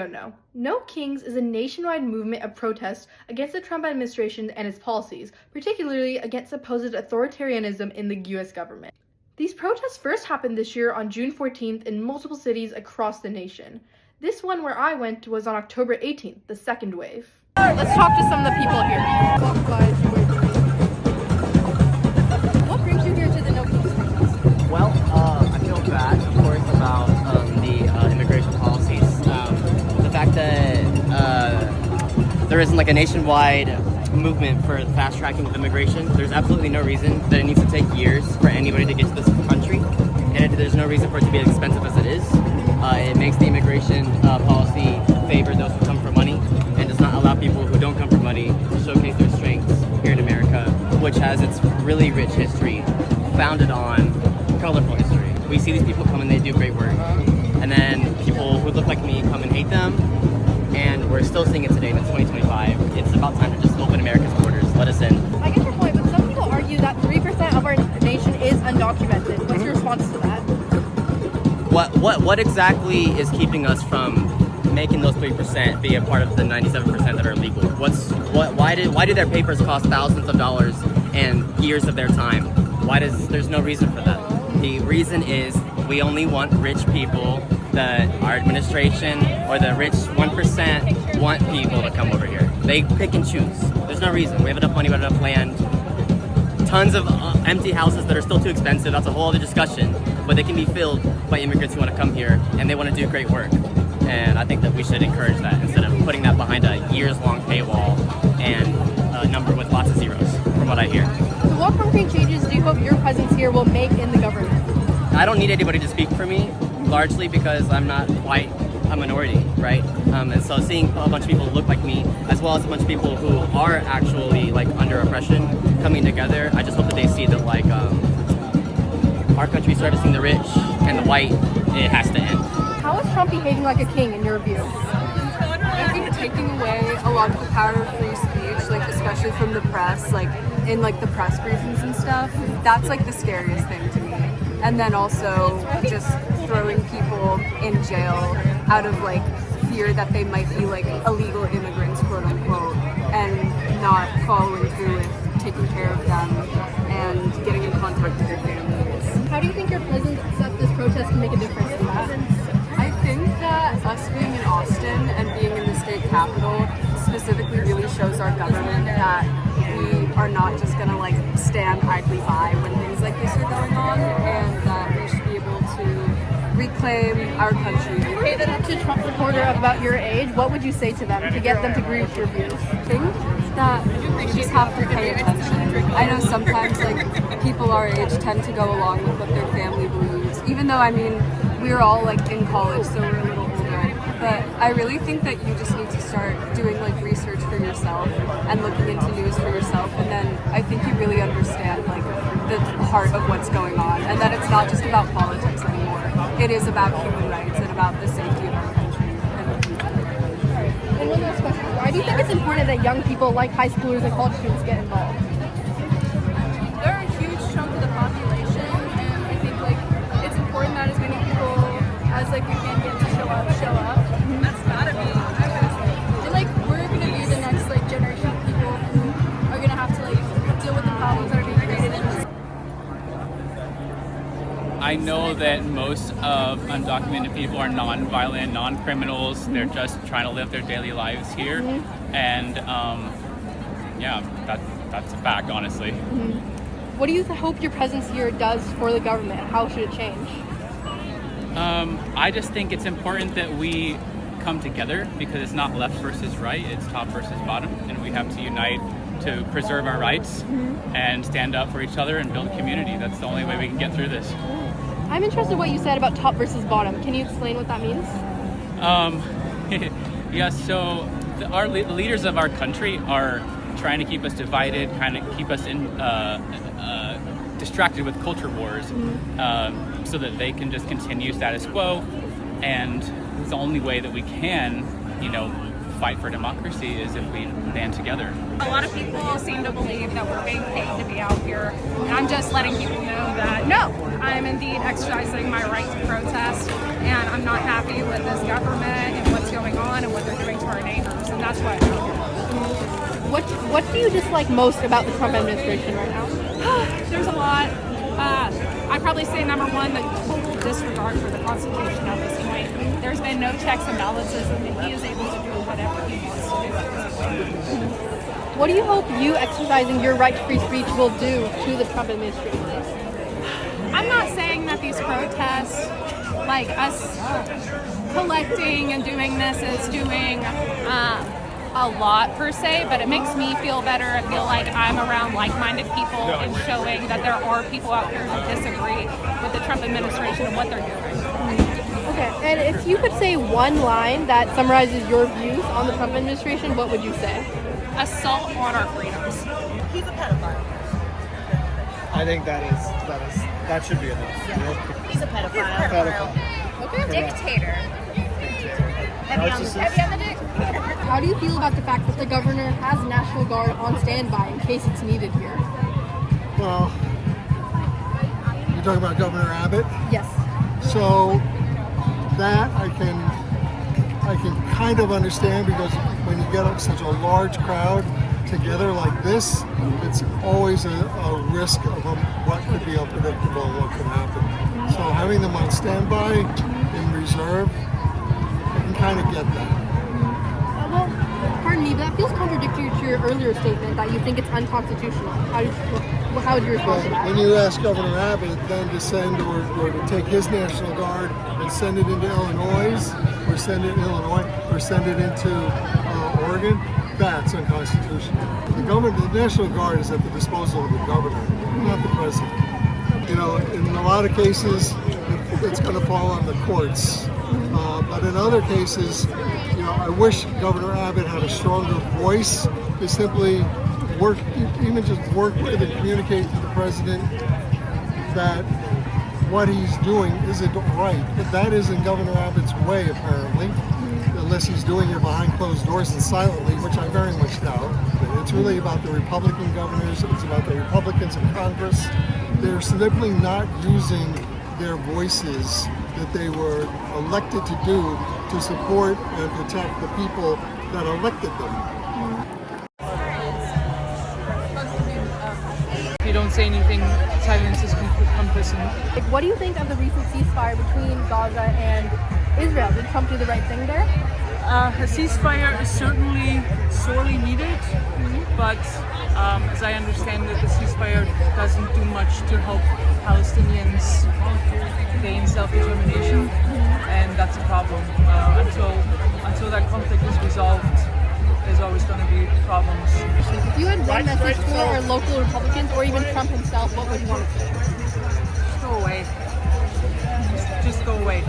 don't know, No Kings is a nationwide movement of protest against the Trump administration and its policies, particularly against supposed authoritarianism in the US government. These protests first happened this year on June 14th in multiple cities across the nation. This one where I went was on October 18th, the second wave. Let's talk to some of the people here. What brings you here to the No Kings protest? Well, I feel bad, of course, about the immigration policies. The fact that there isn't like a nationwide movement for the fast tracking of immigration. There's absolutely no reason that it needs to take years for anybody to get to this country, and there's no reason for it to be as expensive as it is. It makes the immigration policy favor those who come for money and does not allow people who don't come for money to showcase their strengths here in America, which has its really rich history founded on colorful history. We see these people come and they do great work, and then people who look like me come and hate them, and we're still seeing it today in 2025. It's about time to just open America's borders. Let us in. I get your point, but some people argue that 3% of our nation is undocumented. What's your response to that? What exactly is keeping us from making those 3% be a part of the 97% that are legal? Why do their papers cost thousands of dollars and years of their time? There's no reason for that. The reason is we only want rich people, that our administration or the rich 1% want people to come over here. They pick and choose. There's no reason. We have enough money, we have enough land, tons of empty houses that are still too expensive. That's a whole other discussion, but they can be filled by immigrants who want to come here and they want to do great work. And I think that we should encourage that instead of putting that behind a years-long paywall and a number with lots of zeros, from what I hear. So what concrete changes do you hope your presence here will make in the government? I don't need anybody to speak for me, largely because I'm not white, I'm a minority, right? And so seeing a bunch of people who look like me, as well as a bunch of people who are actually like under oppression coming together, I just hope that they see that like our country servicing the rich and the white, it has to end. How is Trump behaving like a king in your view? I think taking away a lot of the power of free speech, like especially from the press, like in like the press briefings and stuff, that's like the scariest thing to me. And then also just throwing people in jail out of like fear that they might be like illegal immigrants, quote unquote, and not following through with taking care of them and getting in contact with their families. How do you think your presence at this protest can make a difference in that? I think that us being in Austin and being in the state capitol specifically really shows our government that we are not just gonna like stand idly by when things like this are going on, and that we should be able to reclaim our country. To a Trump supporter about your age, what would you say to them to get them to agree with your views? I think that we just have to pay attention. I know sometimes like people our age tend to go along with what their family believes, even though I mean we're all like in college, so we're a little older. But I really think that you just need to start doing like research for yourself and looking into news for yourself, and then I think you really understand like the heart of what's going on, and that it's not just about politics anymore. It is about human rights and about the safety of our country and our people. And one last question. Why do you think it's important that young people like high schoolers and college students get involved? They're a huge chunk of the population, and I think like it's important that as many people as like we can get to show up. That's gotta be. And like we're gonna be the next like generation of people who are gonna have to like deal with the problems that are being created in this. I know that most of undocumented people are non-violent, non-criminals. They're just trying to live their daily lives here, and yeah, that's a fact, honestly. What do you hope your presence here does for the government? How should it change? I just think it's important that we come together because it's not left versus right, it's top versus bottom, and we have to unite to preserve our rights and stand up for each other and build community. That's the only way we can get through this. I'm interested in what you said about top versus bottom. Can you explain what that means? Yeah, so the leaders of our country are trying to keep us divided, kind of keep us in distracted with culture wars, so that they can just continue status quo. And it's the only way that we can, fight for democracy is if we band together. A lot of people seem to believe that we're being paid to be out here, and I'm just letting people know that no, I'm indeed exercising my right to protest, and I'm not happy with this government and what's going on. What do you dislike most about the Trump administration right now? There's a lot. I'd probably say number one, the total disregard for the Constitution at this point. There's been no checks and balances, and he is able to do whatever he wants to do at this point. What do you hope you exercising your right to free speech will do to the Trump administration? I'm not saying that these protests, like us collecting and doing this, is doing a lot per se, but it makes me feel better. I feel like I'm around like-minded people and showing that there are people out here who disagree with the Trump administration and what they're doing. Okay, and if you could say one line that summarizes your views on the Trump administration, what would you say? Assault on our freedoms. He's a pedophile. I think that should be enough. He's a pedophile. Dictator. Heavy on the dick. How do you feel about the fact that the governor has National Guard on standby in case it's needed here? Well, you're talking about Governor Abbott? Yes. So that I can kind of understand, because when you get such a large crowd together like this, it's always a risk of what could be unpredictable and what could happen. So having them on standby in reserve, I can kind of get that. Well, pardon me, but that feels contradictory to your earlier statement that you think it's unconstitutional. How would you respond to that? When you ask Governor Abbott then to send or to take his National Guard and send it into Illinois, or send it into Oregon, that's unconstitutional. The National Guard is at the disposal of the governor, not the president. You know, in a lot of cases, it's going to fall on the courts. But in other cases, you know, I wish Governor Abbott had a stronger voice to simply work with and communicate to the president that what he's doing isn't right. But that isn't Governor Abbott's way, apparently, unless he's doing it behind closed doors and silently, which I very much doubt. It's really about the Republican governors. It's about the Republicans in Congress. They're simply not using their voices that they were elected to do to support and protect the people that elected them. If you don't say anything, silence is complicit. Like, what do you think of the recent ceasefire between Gaza and Israel? Did Trump do the right thing there? A ceasefire is certainly sorely needed, but as I understand it, the ceasefire doesn't do much to help Palestinians gain self-determination, and that's a problem. Until that conflict is resolved, there's always going to be problems. If you had one message for our local Republicans, or even Trump himself, what would you want to say? Just go away. Just go away.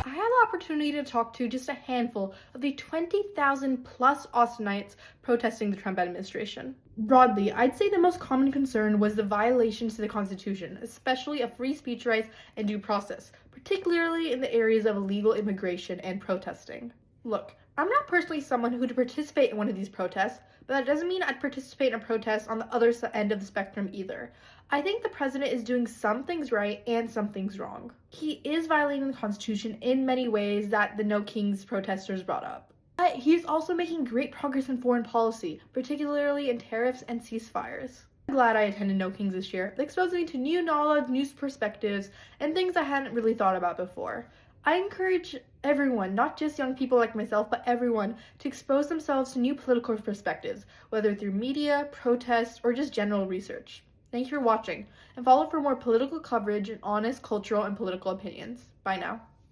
I had the opportunity to talk to just a handful of the 20,000 plus Austinites protesting the Trump administration. Broadly, I'd say the most common concern was the violations to the Constitution, especially of free speech rights and due process, particularly in the areas of illegal immigration and protesting. Look, I'm not personally someone who would participate in one of these protests, but that doesn't mean I'd participate in a protest on the other end of the spectrum either. I think the president is doing some things right and some things wrong. He is violating the Constitution in many ways that the No Kings protesters brought up. But he's also making great progress in foreign policy, particularly in tariffs and ceasefires. I'm glad I attended No Kings this year. It exposed me to new knowledge, new perspectives, and things I hadn't really thought about before. I encourage everyone, not just young people like myself, but everyone, to expose themselves to new political perspectives, whether through media, protests, or just general research. Thank you for watching, and follow for more political coverage and honest cultural and political opinions. Bye now.